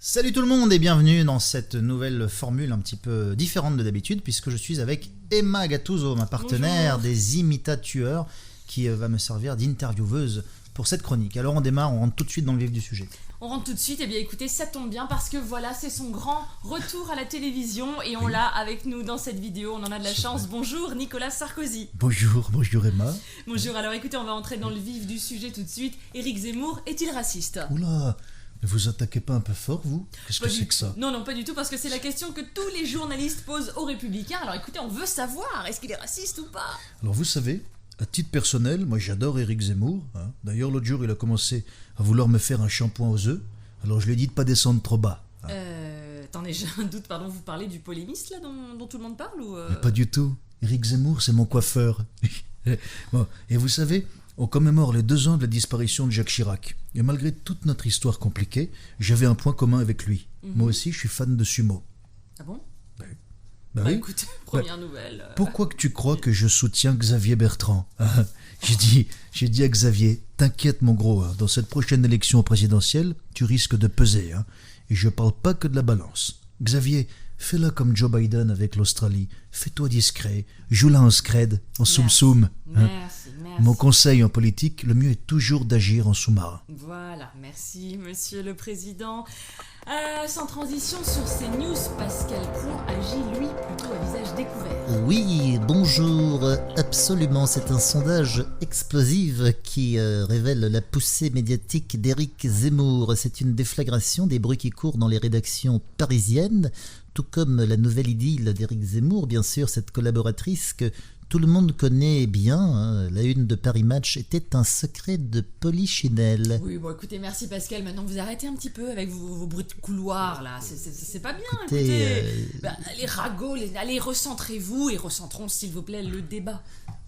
Salut tout le monde et bienvenue dans cette nouvelle formule un petit peu différente de d'habitude puisque je suis avec Emma Gattuso, ma partenaire des imitateurs qui va me servir d'intervieweuse pour cette chronique. Alors on démarre, on rentre tout de suite dans le vif du sujet. On rentre tout de suite, et bien écoutez, ça tombe bien parce que voilà, c'est son grand retour à la télévision et on l'a avec nous dans cette vidéo, on en a de la chance. Bonjour Nicolas Sarkozy. Bonjour Emma. Bonjour, alors écoutez, on va entrer dans le vif du sujet tout de suite. Éric Zemmour est-il raciste ? Oula, mais vous attaquez pas un peu fort vous ? Qu'est-ce que c'est que ça ? Non, pas du tout, parce que c'est la question que tous les journalistes posent aux Républicains. Alors écoutez, on veut savoir, est-ce qu'il est raciste ou pas ? Alors vous savez, à titre personnel, moi j'adore Éric Zemmour. D'ailleurs l'autre jour il a commencé à vouloir me faire un shampoing aux œufs. Alors je lui ai dit de pas descendre trop bas. Attendez, j'ai un doute, pardon, vous parlez du polémiste là dont tout le monde parle ou Mais pas du tout. Éric Zemmour c'est mon coiffeur. Bon, et vous savez, on commémore les 2 ans de la disparition de Jacques Chirac. Et malgré toute notre histoire compliquée, j'avais un point commun avec lui. Moi aussi je suis fan de sumo. Ah bon ? Oui. Écoute, première nouvelle. Pourquoi que tu crois que je soutiens Xavier Bertrand ? J'ai dit à Xavier, t'inquiète mon gros, dans cette prochaine élection présidentielle, tu risques de peser. Et je parle pas que de la balance. Xavier, fais-la comme Joe Biden avec l'Australie. Fais-toi discret, joue-la en scred, en soum-soum. Merci. Mon conseil en politique, le mieux est toujours d'agir en sous-marin. Voilà, merci Monsieur le Président. Sans transition sur CNews, Pascal Pro agit lui plutôt à visage découvert. Oui, bonjour, absolument, c'est un sondage explosif qui révèle la poussée médiatique d'Éric Zemmour. C'est une déflagration des bruits qui courent dans les rédactions parisiennes, tout comme la nouvelle idylle d'Éric Zemmour, bien sûr, cette collaboratrice que tout le monde connaît bien. La une de Paris Match était un secret de Polichinelle. Oui, bon écoutez, merci Pascal, maintenant vous arrêtez un petit peu avec vos bruits de couloir là, c'est pas bien, écoutez. Les ragots, allez recentrez-vous et recentrons s'il vous plaît le débat.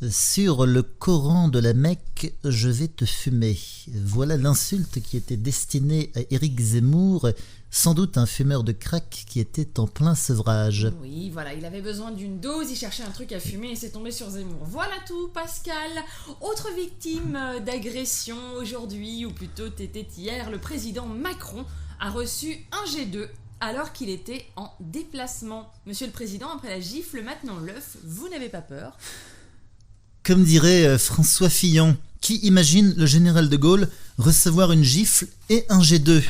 Sur le Coran de la Mecque, je vais te fumer. Voilà l'insulte qui était destinée à Éric Zemmour, sans doute un fumeur de crack qui était en plein sevrage. Oui, voilà, il avait besoin d'une dose, il cherchait un truc à fumer et s'est tombé sur Zemmour. Voilà tout, Pascal. Autre victime d'agression aujourd'hui, ou plutôt c'était hier, le président Macron a reçu un G2 alors qu'il était en déplacement. Monsieur le Président, après la gifle, maintenant l'œuf, vous n'avez pas peur ? Comme dirait François Fillon, qui imagine le général de Gaulle recevoir une gifle et un G2 ?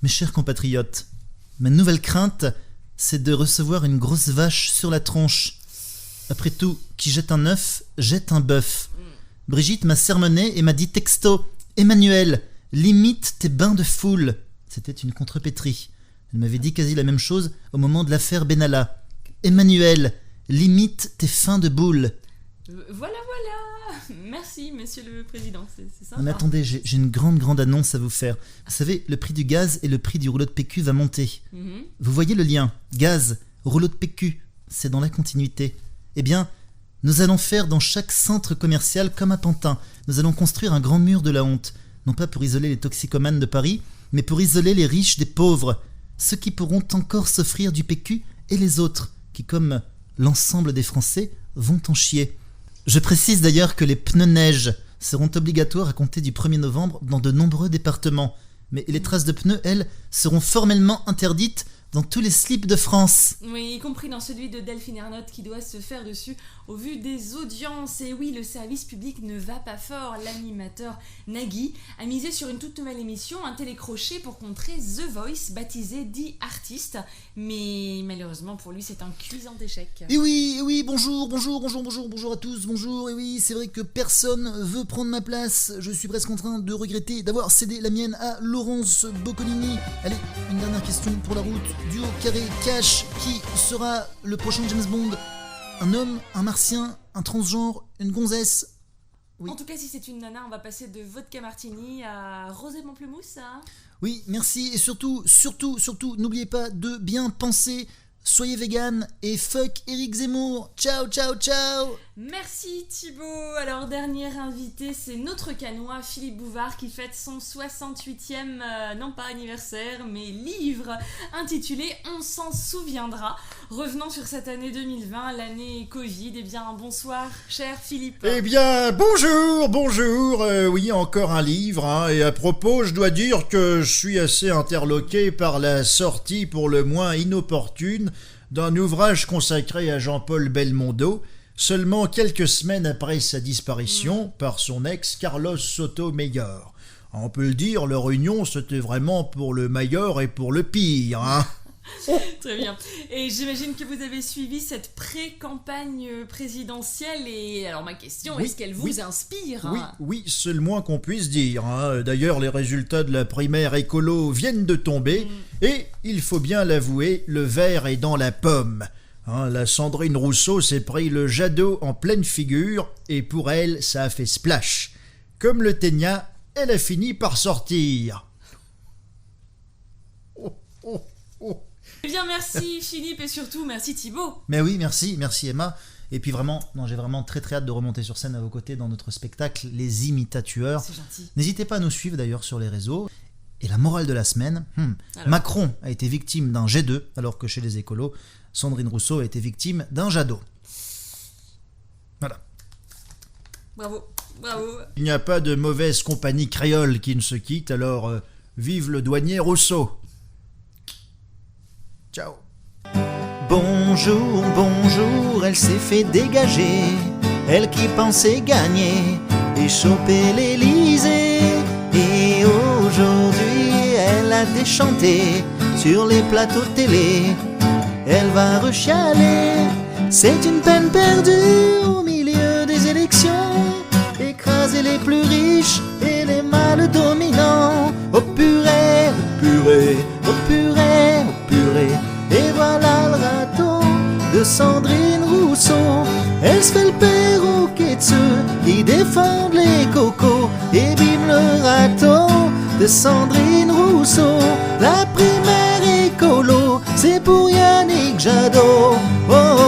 Mes chers compatriotes, ma nouvelle crainte, c'est de recevoir une grosse vache sur la tronche. Après tout, qui jette un œuf, jette un bœuf. Brigitte m'a sermonné et m'a dit texto « Emmanuel, limite tes bains de foule ». C'était une contrepétrie. Elle m'avait dit quasi la même chose au moment de l'affaire Benalla. « Emmanuel, limite tes fins de boule ». Voilà. Merci, Monsieur le Président, c'est sympa. Mais attendez, j'ai une grande annonce à vous faire. Vous savez, le prix du gaz et le prix du rouleau de PQ va monter. Vous voyez le lien ? Gaz, rouleau de PQ, c'est dans la continuité. Eh bien, nous allons faire dans chaque centre commercial comme à Pantin. Nous allons construire un grand mur de la honte. Non pas pour isoler les toxicomanes de Paris, mais pour isoler les riches des pauvres. Ceux qui pourront encore s'offrir du PQ et les autres, qui, comme l'ensemble des Français, vont en chier. Je précise d'ailleurs que les pneus neige seront obligatoires à compter du 1er novembre dans de nombreux départements. Mais les traces de pneus, elles, seront formellement interdites dans tous les slips de France. Oui, y compris dans celui de Delphine Ernotte qui doit se faire dessus au vu des audiences. Et oui, le service public ne va pas fort. L'animateur Nagui a misé sur une toute nouvelle émission, un télécrochet pour contrer The Voice, baptisé The Artist. Mais malheureusement pour lui, c'est un cuisant d'échec. Et oui, bonjour à tous, bonjour. Et oui, c'est vrai que personne veut prendre ma place. Je suis presque en train de regretter d'avoir cédé la mienne à Laurence Boccolini. Allez, une dernière question pour la route. Duo carré cash, qui sera le prochain James Bond ? Un homme, un martien, un transgenre, une gonzesse ? Oui. En tout cas, si c'est une nana, on va passer de vodka martini à rosé pamplemousse. Oui, merci. Et surtout, n'oubliez pas de bien penser soyez vegan et fuck Éric Zemmour. Ciao, ciao, ciao. Merci Thibaut. Alors dernier invité, c'est notre canois Philippe Bouvard qui fête son 68e, non pas anniversaire, mais livre intitulé On s'en souviendra. Revenons sur cette année 2020, l'année Covid. Eh bien bonsoir cher Philippe. Eh bien bonjour, oui encore un livre, hein, et à propos je dois dire que je suis assez interloqué par la sortie pour le moins inopportune d'un ouvrage consacré à Jean-Paul Belmondo, seulement quelques semaines après sa disparition par son ex Carlos Sotomayor. On peut le dire, leur union c'était vraiment pour le meilleur et pour le pire, hein. Très bien. Et j'imagine que vous avez suivi cette pré-campagne présidentielle. Et alors ma question, Oui, est-ce qu'elle vous inspire, hein? Oui, c'est le moins qu'on puisse dire, hein. D'ailleurs, les résultats de la primaire écolo viennent de tomber, et, il faut bien l'avouer, le verre est dans la pomme. Hein, la Sandrine Rousseau s'est pris le Jadot en pleine figure, et pour elle, ça a fait splash. Comme le Ténia, elle a fini par sortir. Eh bien merci Philippe et surtout merci Thibaut. Mais oui, merci Emma. Et puis vraiment, j'ai vraiment très hâte de remonter sur scène à vos côtés dans notre spectacle Les Imitatueurs. C'est gentil. N'hésitez pas à nous suivre d'ailleurs sur les réseaux. Et la morale de la semaine, Alors. Macron a été victime d'un jet d'œufs, alors que chez les écolos, Sandrine Rousseau a été victime d'un Jadot. Voilà. Bravo. Il n'y a pas de mauvaise compagnie créole qui ne se quitte, alors vive le douanier Rousseau. Ciao. Bonjour, elle s'est fait dégager. Elle qui pensait gagner et choper l'Élysée. Et aujourd'hui, elle a déchanté sur les plateaux de télé. Elle va rechialer. C'est une peine perdue au milieu des élections. Écraser les plus riches et les mâles dominants. Oh purée, oh purée, oh purée, oh purée. Et voilà le râteau de Sandrine Rousseau. Elle se fait le perroquet de ceux qui défendent les cocos. Et bim le râteau de Sandrine Rousseau. La primaire écolo, c'est pour Yannick Jadot. Oh,